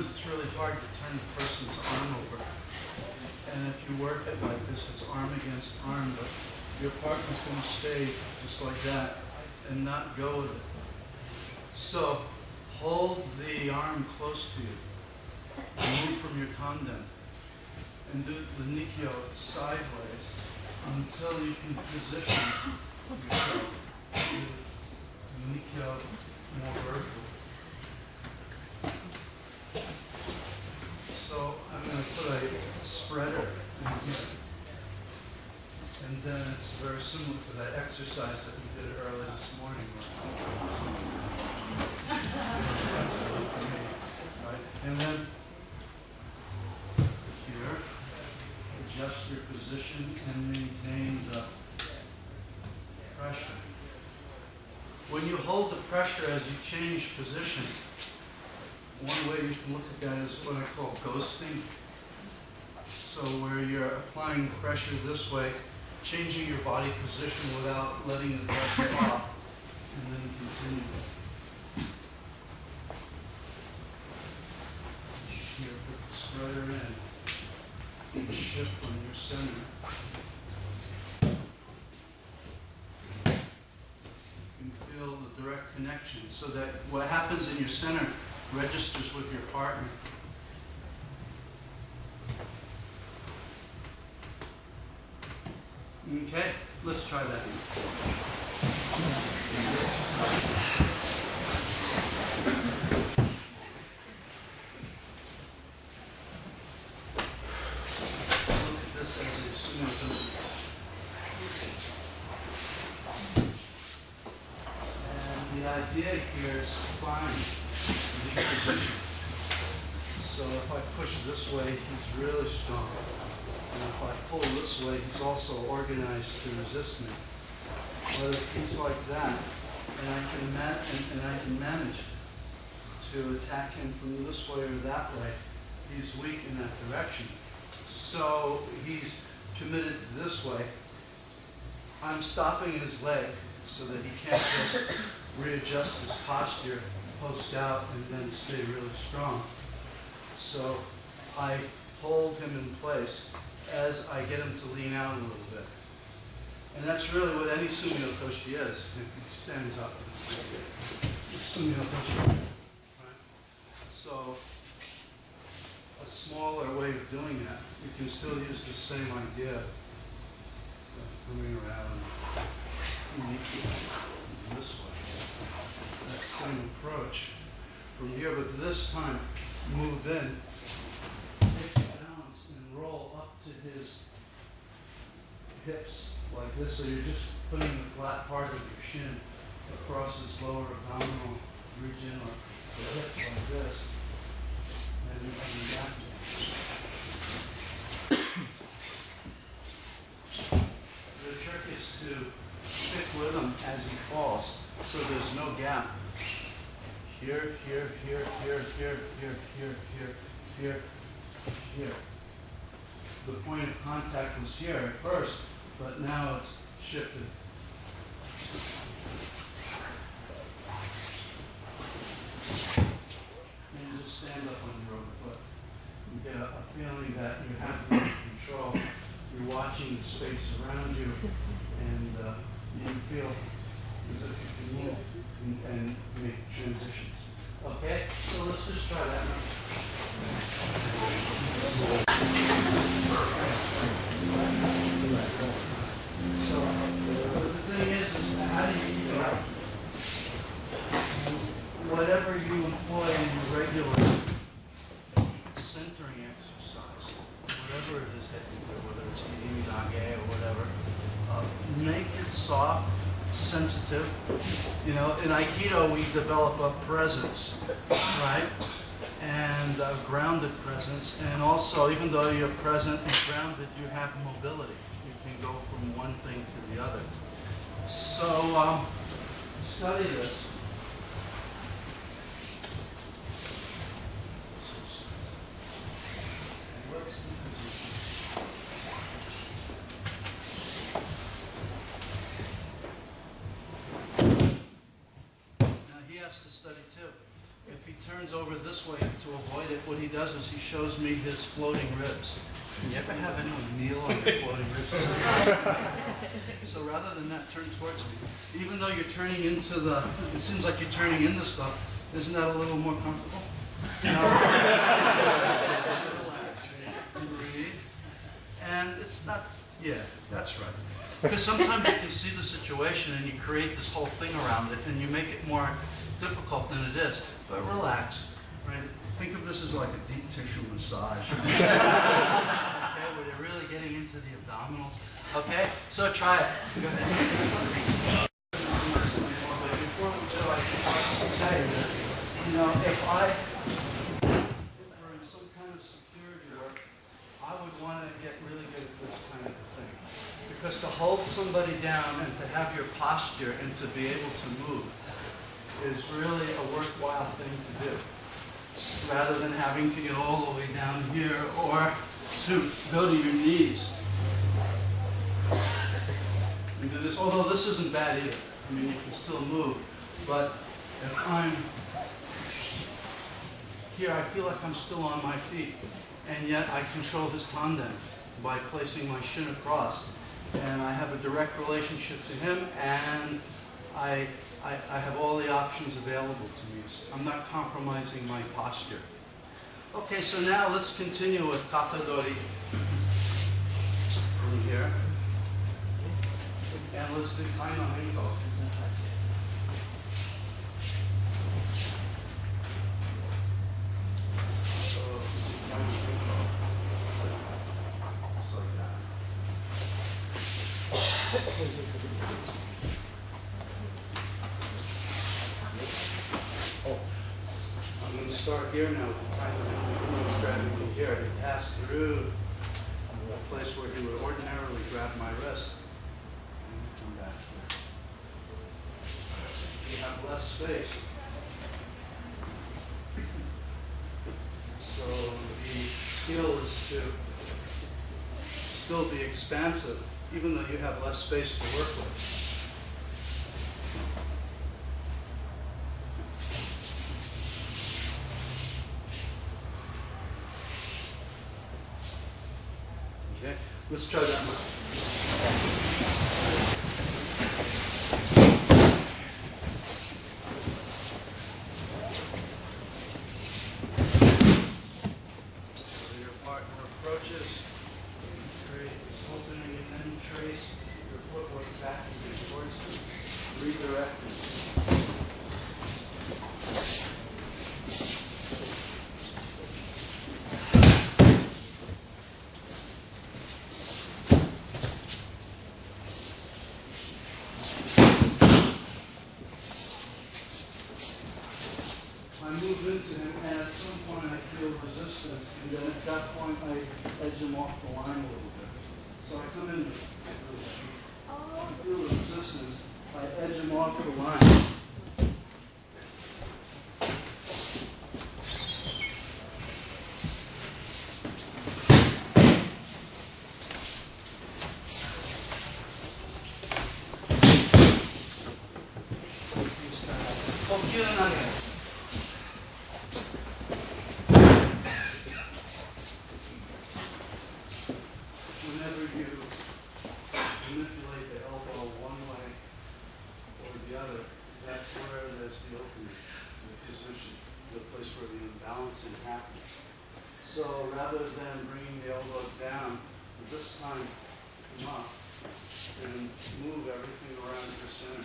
times it's really hard to turn the person's arm over. And if you work it like this, it's arm against arm, but your partner's going to stay just like that and not go with it. So hold the arm close to you. Move from your tanden and do the nikyo sideways until you can position yourself. Do nikyo more vertical. So I'm going to put a spreader in here. And then it's very similar to that exercise that we did earlier this morning. Right? And then here, adjust your position and maintain the pressure. When you hold the pressure as you change position, one way you can look at that is what I call ghosting. So where you're applying pressure this way, changing your body position without letting the pressure off, and then continue. Here, put the spreader in, and shift from your center. You can feel the direct connection, so that what happens in your center registers with your partner. Okay, let's try that. Look at this as a sumo. And the idea here is to find the position. So if I push this way, he's really strong. And if I pull this way, he's also organized to resist me. But if he's like that, and I can manage to attack him from this way or that way, he's weak in that direction. So he's committed this way. I'm stopping his leg so that he can't just readjust his posture, post out, and then stay really strong. So I hold him in place as I get him to lean out a little bit. And that's really what any sumio toshi is. If he stands up, it's sumio toshi. Right? So a smaller way of doing that, you can still use the same idea. Coming around this way. That same approach from here, but this time move in, take the balance and roll up to his hips like this. So you're just putting the flat part of your shin across his lower abdominal region or the hip like this. And you can gap it. The trick is to stick with him as he falls so there's no gap. Here, here, here, here, here, here, here, here, here, here. The point of contact was here at first, but now it's shifted. And just stand up on your other foot. You get a feeling that you have control. You're watching the space around you, and you feel as if you can move and make transitions. Okay, so let's just try that now. So the thing is how do you whatever you employ in your regular centering exercise, whatever it is that you do, whether it's eating dage or whatever, make it soft, sensitive. You know, in Aikido we develop a presence, right? And a grounded presence, and also even though you're present and grounded, you have mobility. You can go from one thing to the other. So study this. What's the position? Now he has to study too. If he turns over this way to avoid it, what he does is he shows me his floating ribs. You ever have anyone kneel on your floating ribs? So rather than that, turn towards me. Even though you're turning into the, it seems like you're turning into stuff, isn't that a little more comfortable? Relax, breathe. And it's not, yeah, that's right. Because sometimes you can see the situation and you create this whole thing around it and you make it more difficult than it is. But relax, right? Think of this as like a deep tissue massage. Okay, where you're really getting into the abdominals. Okay, so try it. Go ahead. Before we do, I just say that, you know, if were in some kind of security work, I would want to get really good at this kind of thing. Because to hold somebody down and to have your posture and to be able to move is really a worthwhile thing to do. Rather than having to get all the way down here or to go to your knees. And do this, although this isn't bad either. I mean, you can still move. But if I'm here, I feel like I'm still on my feet. And yet I control this tanden by placing my shin across. And I have a direct relationship to him, and I have all the options available to me. I'm not compromising my posture. Okay, so now let's continue with katadori from here. And let's do tai no henko. So, tai no henko. Just like that. I'm going to start here now with the tai no henko. He's grabbing me here. He passed through the place where he would ordinarily grab my wrist. And come back here. You have less space. So the skill is to still be expansive, even though you have less space to work with. Okay, let's try that one. So your partner approaches, create this opening, and then trace your footwork back and towards them. Redirect it. I move into him, and at some point I feel resistance, and then at that point I edge him off the line a little bit. So I come in, I feel the resistance, I edge him off the line. Whenever you manipulate the elbow one way or the other, that's where there's the opening, the position, the place where the imbalancing happens. So rather than bringing the elbow down, this time come up and move everything around your center.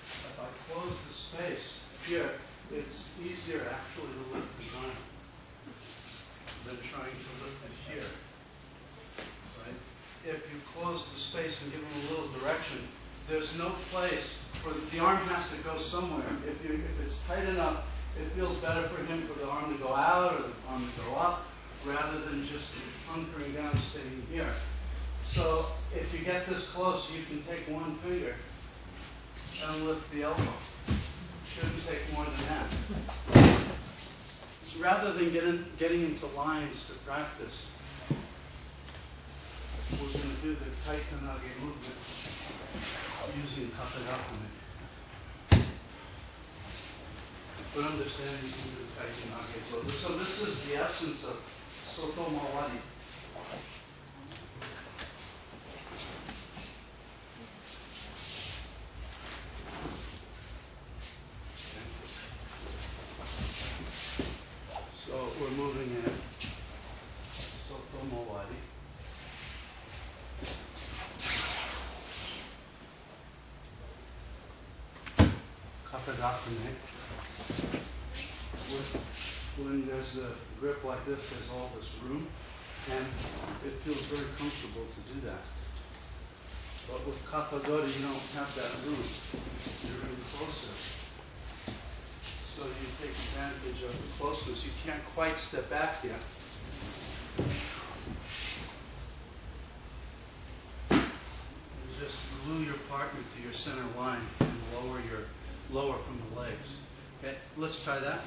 If I close the space here, it's easier actually to lift the arm than trying to lift it here. Right? If you close the space and give him a little direction, there's no place for the arm has to go somewhere. If it's tight enough, it feels better for him for the arm to go out or the arm to go up, rather than just hunkering down, staying here. So if you get this close, you can take one finger and lift the elbow. Shouldn't take more than that. Rather than getting into lines to practice, we're going to do the Kaicho movement using Kapagakame. But understand you can do the Kaicho flow. So this is the essence of Soto Mawari. So we're moving in Soto Mawari. Kapagakame. When there's a grip like this, there's all this room, and it feels very comfortable to do that. But with Kapagori, you don't have that room. You're really closer. So you take advantage of the closeness. You can't quite step back yet. You just glue your partner to your center line and lower from the legs. Okay, let's try that.